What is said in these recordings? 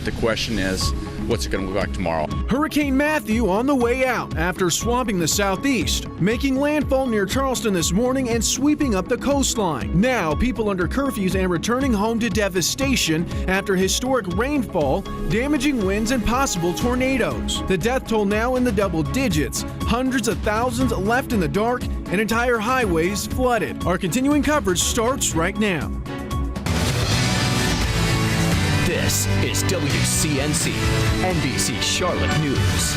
The question is, what's it going to look like tomorrow? Hurricane Matthew on the way out after swamping the southeast, making landfall near Charleston this morning and sweeping up the coastline. Now, people under curfews and returning home to devastation after historic rainfall, damaging winds, and possible tornadoes. The death toll now in the double digits, hundreds of thousands left in the dark, and entire highways flooded. Our continuing coverage starts right now. This is WCNC, NBC Charlotte News.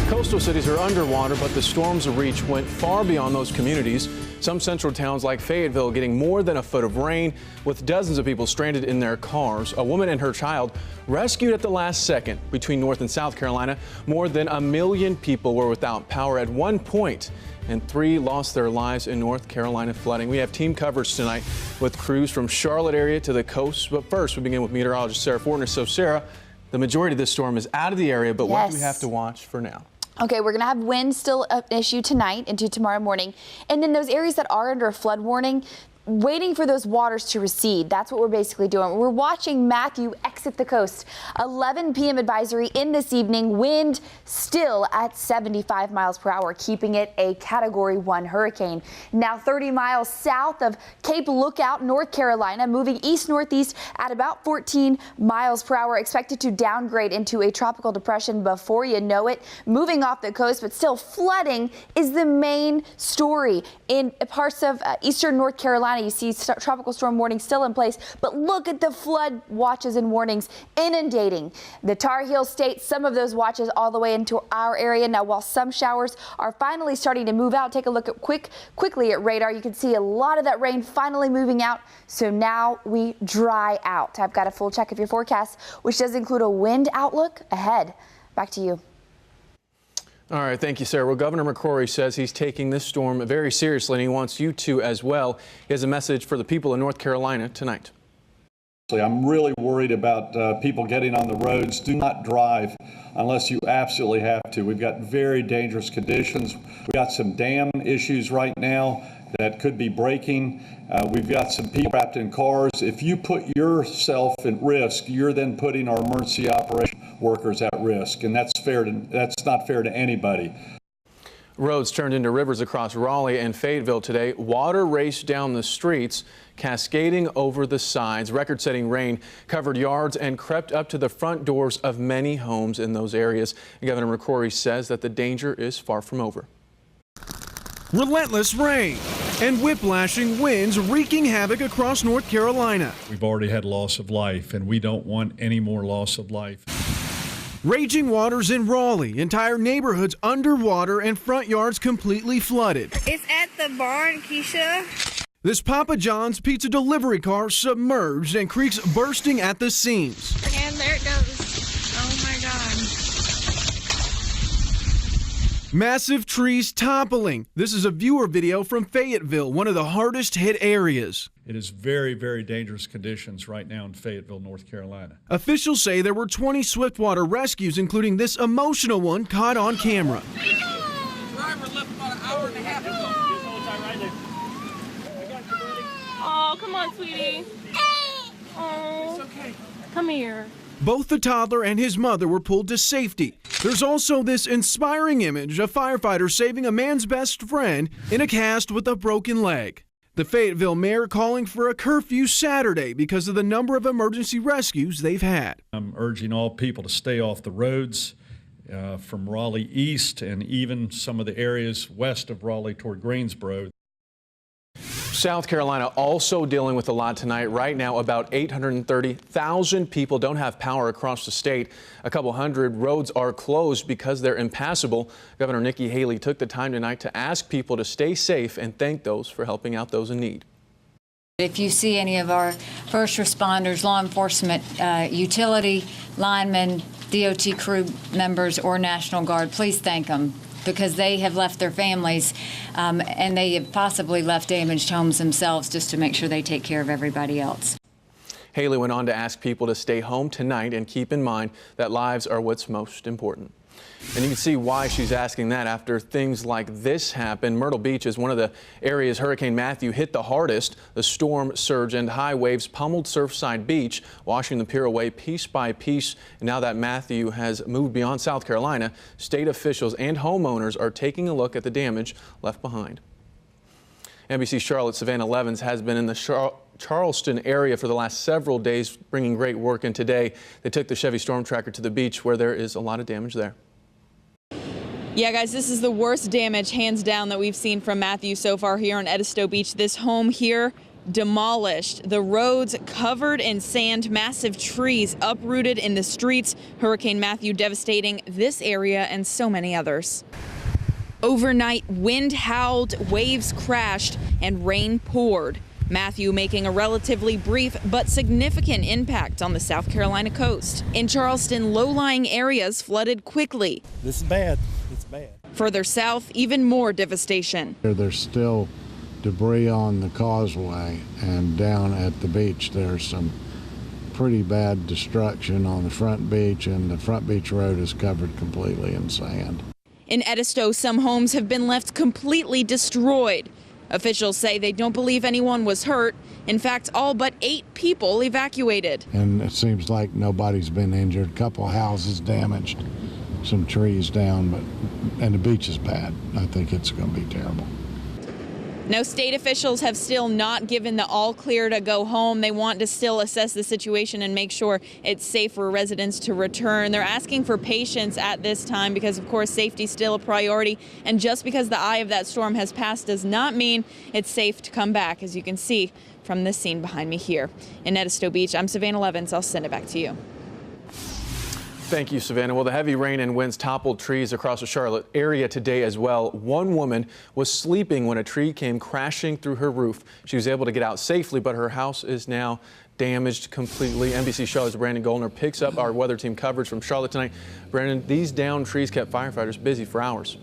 Coastal cities are underwater, but the storm's reach went far beyond those communities. Some central towns like Fayetteville getting more than a foot of rain, with dozens of people stranded in their cars. A woman and her child rescued at the last second. Between North and South Carolina, more than 1 million people were without power at one point, and 3 lost their lives in North Carolina flooding. We have team coverage tonight with crews from Charlotte area to the coast. But first, we begin with meteorologist Sarah Fortner. So, Sarah, the majority of this storm is out of the area, but what do we have to watch for now? Okay, we're going to have wind still an issue tonight into tomorrow morning. And then those areas that are under a flood warning, waiting for those waters to recede. That's what we're basically doing. We're watching Matthew exit the coast. 11 p.m. advisory in this evening. Wind still at 75 miles per hour, keeping it a Category 1 hurricane. Now 30 miles south of Cape Lookout, North Carolina, moving east-northeast at about 14 miles per hour. Expected to downgrade into a tropical depression before you know it. Moving off the coast, but still flooding is the main story. In parts of eastern North Carolina, you see tropical storm warning still in place, but look at the flood watches and warnings inundating the Tar Heel State. Some of those watches all the way into our area. Now, while some showers are finally starting to move out, take a look at quickly at radar. You can see a lot of that rain finally moving out. So now we dry out. I've got a full check of your forecast, which does include a wind outlook ahead. Back to you. All right, thank you, Sarah. Well, Governor McCrory says he's taking this storm very seriously, and he wants you to as well. He has a message for the people in North Carolina tonight. I'm really worried about people getting on the roads. Do not drive unless you absolutely have to. We've got very dangerous conditions. We've got some dam issues right now that could be breaking. We've got some people trapped in cars. If you put yourself at risk, you're then putting our emergency operation workers at risk, and that's not fair to anybody. Roads turned into rivers across Raleigh and Fayetteville today. Water raced down the streets, cascading over the sides. Record-setting rain covered yards and crept up to the front doors of many homes in those areas. Governor McCrory says that the danger is far from over. Relentless rain and whiplashing winds wreaking havoc across North Carolina. We've already had loss of life, and we don't want any more loss of life. Raging waters in Raleigh, entire neighborhoods underwater and front yards completely flooded. It's at the barn, Keisha. This Papa John's pizza delivery car submerged and creeks bursting at the seams. And there it goes. Oh my God. Massive trees toppling. This is a viewer video from Fayetteville, one of the hardest hit areas. It is very, very dangerous conditions right now in Fayetteville, North Carolina. Officials say there were 20 swiftwater rescues, including this emotional one caught on camera. Driver left about an hour and a half ago. Oh, come on, sweetie. Oh, it's okay. Come here. Both the toddler and his mother were pulled to safety. There's also this inspiring image of firefighters saving a man's best friend in a cast with a broken leg. The Fayetteville mayor calling for a curfew Saturday because of the number of emergency rescues they've had. I'm urging all people to stay off the roads from Raleigh east and even some of the areas west of Raleigh toward Greensboro. South Carolina also dealing with a lot tonight. Right now, about 830,000 people don't have power across the state. A couple hundred roads are closed because they're impassable. Governor Nikki Haley took the time tonight to ask people to stay safe and thank those for helping out those in need. If you see any of our first responders, law enforcement, utility linemen, DOT crew members, or National Guard, please thank them, because they have left their families and they have possibly left damaged homes themselves just to make sure they take care of everybody else. Haley went on to ask people to stay home tonight and keep in mind that lives are what's most important. And you can see why she's asking that after things like this happen. Myrtle Beach is one of the areas Hurricane Matthew hit the hardest. The storm surge and high waves pummeled Surfside Beach, washing the pier away piece by piece. And now that Matthew has moved beyond South Carolina, state officials and homeowners are taking a look at the damage left behind. NBC Charlotte Savannah Levins has been in the Charleston area for the last several days, bringing great work in today. They took the Chevy Storm Tracker to the beach where there is a lot of damage there. Yeah, guys, this is the worst damage, hands down, that we've seen from Matthew so far here on Edisto Beach. This home here demolished, the roads covered in sand, massive trees uprooted in the streets. Hurricane Matthew devastating this area and so many others. Overnight, wind howled, waves crashed, and rain poured. Matthew making a relatively brief but significant impact on the South Carolina coast. In Charleston, low-lying areas flooded quickly. This is bad. It's bad. Further south, even more devastation. There's still debris on the causeway, and down at the beach there's some pretty bad destruction on the front beach, and the front beach road is covered completely in sand. In Edisto, some homes have been left completely destroyed. Officials say they don't believe anyone was hurt. In fact, all but 8 people evacuated. And it seems like nobody's been injured. A couple of houses damaged, some trees down, and the beach is bad. I think it's going to be terrible. Now, state officials have still not given the all clear to go home. They want to still assess the situation and make sure it's safe for residents to return. They're asking for patience at this time because, of course, safety is still a priority. And just because the eye of that storm has passed does not mean it's safe to come back, as you can see from this scene behind me here. In Edisto Beach, I'm Savannah Levins. I'll send it back to you. Thank you, Savannah. Well, the heavy rain and winds toppled trees across the Charlotte area today as well. One woman was sleeping when a tree came crashing through her roof. She was able to get out safely, but her house is now damaged completely. NBC Charlotte's Brandon Goldner picks up our weather team coverage from Charlotte tonight. Brandon, these downed trees kept firefighters busy for hours.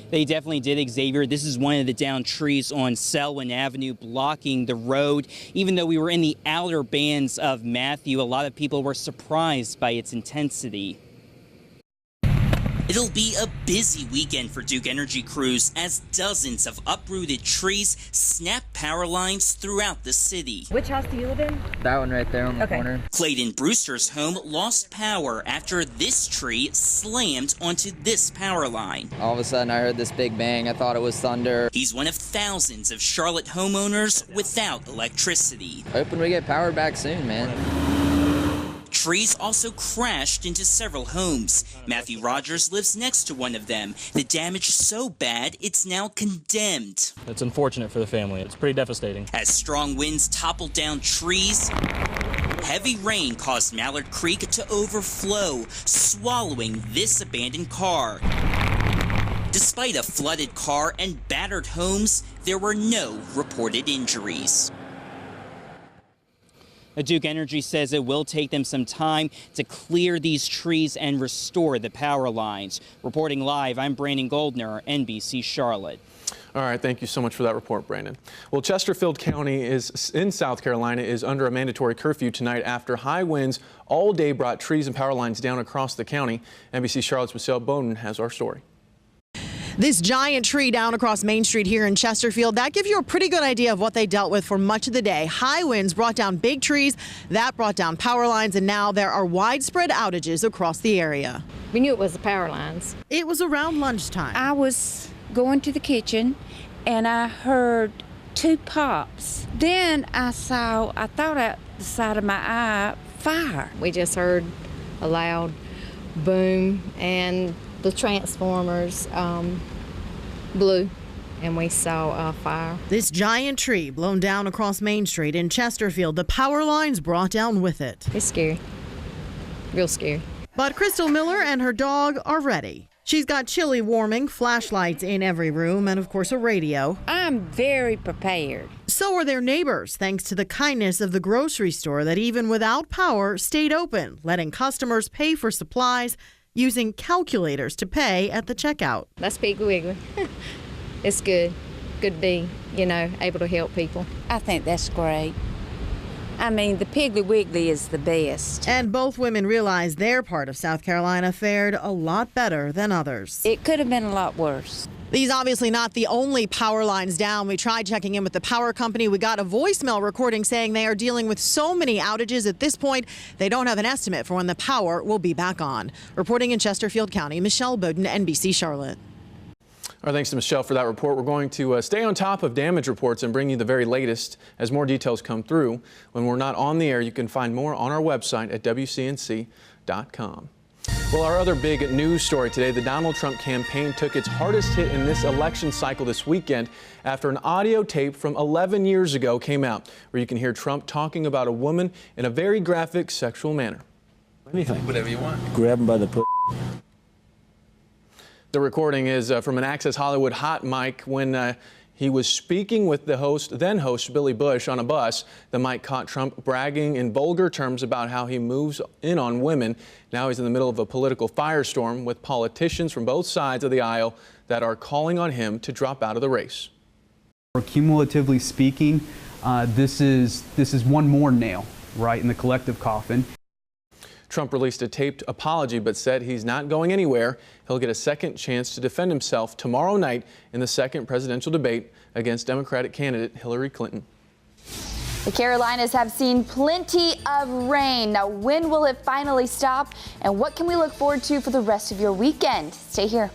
They definitely did, Xavier. This is one of the downed trees on Selwyn Avenue blocking the road. Even though we were in the outer bands of Matthew, a lot of people were surprised by its intensity. It'll be a busy weekend for Duke Energy crews as dozens of uprooted trees snap power lines throughout the city. Which house do you live in? That one right there on the corner. Clayton Brewster's home lost power after this tree slammed onto this power line. All of a sudden I heard this big bang. I thought it was thunder. He's one of thousands of Charlotte homeowners without electricity. Hoping we get power back soon, man. Trees also crashed into several homes. Matthew Rogers lives next to one of them. The damage so bad, it's now condemned. It's unfortunate for the family. It's pretty devastating. As strong winds toppled down trees, heavy rain caused Mallard Creek to overflow, swallowing this abandoned car. Despite a flooded car and battered homes, there were no reported injuries. Duke Energy says it will take them some time to clear these trees and restore the power lines. Reporting live, I'm Brandon Goldner, NBC Charlotte. All right, thank you so much for that report, Brandon. Well, Chesterfield County is in South Carolina is under a mandatory curfew tonight after high winds all day brought trees and power lines down across the county. NBC Charlotte's Michelle Bowden has our story. This giant tree down across Main Street here in Chesterfield, that gives you a pretty good idea of what they dealt with for much of the day. High winds brought down big trees, that brought down power lines, and now there are widespread outages across the area. We knew it was the power lines. It was around lunchtime. I was going to the kitchen and I heard 2 pops. Then I thought out the side of my eye, fire. We just heard a loud boom and the transformers blew and we saw a fire. This giant tree blown down across Main Street in Chesterfield, the power lines brought down with it. It's scary, real scary. But Crystal Miller and her dog are ready. She's got chili warming, flashlights in every room, and of course a radio. I'm very prepared. So are their neighbors, thanks to the kindness of the grocery store that even without power stayed open, letting customers pay for supplies using calculators to pay at the checkout. That's Piggly Wiggly. It's good to be, able to help people. I think that's great. I mean, the Piggly Wiggly is the best. And both women realize their part of South Carolina fared a lot better than others. It could have been a lot worse. These obviously not the only power lines down. We tried checking in with the power company. We got a voicemail recording saying they are dealing with so many outages at this point, they don't have an estimate for when the power will be back on. Reporting in Chesterfield County, Michelle Bowden, NBC Charlotte. Our thanks to Michelle for that report. We're going to stay on top of damage reports and bring you the very latest as more details come through. When we're not on the air, you can find more on our website at WCNC.com. Well, our other big news story today, the Donald Trump campaign took its hardest hit in this election cycle this weekend after an audio tape from 11 years ago came out, where you can hear Trump talking about a woman in a very graphic sexual manner. Anything. Whatever you want. Grab him by the The recording is from an Access Hollywood hot mic when he was speaking with the then host Billy Bush on a bus. The mic caught Trump bragging in vulgar terms about how he moves in on women. Now he's in the middle of a political firestorm with politicians from both sides of the aisle that are calling on him to drop out of the race. Cumulatively speaking, this is one more nail, right, in the collective coffin. Trump released a taped apology but said he's not going anywhere. He'll get a second chance to defend himself tomorrow night in the second presidential debate against Democratic candidate Hillary Clinton. The Carolinas have seen plenty of rain. Now, when will it finally stop? And what can we look forward to for the rest of your weekend? Stay here.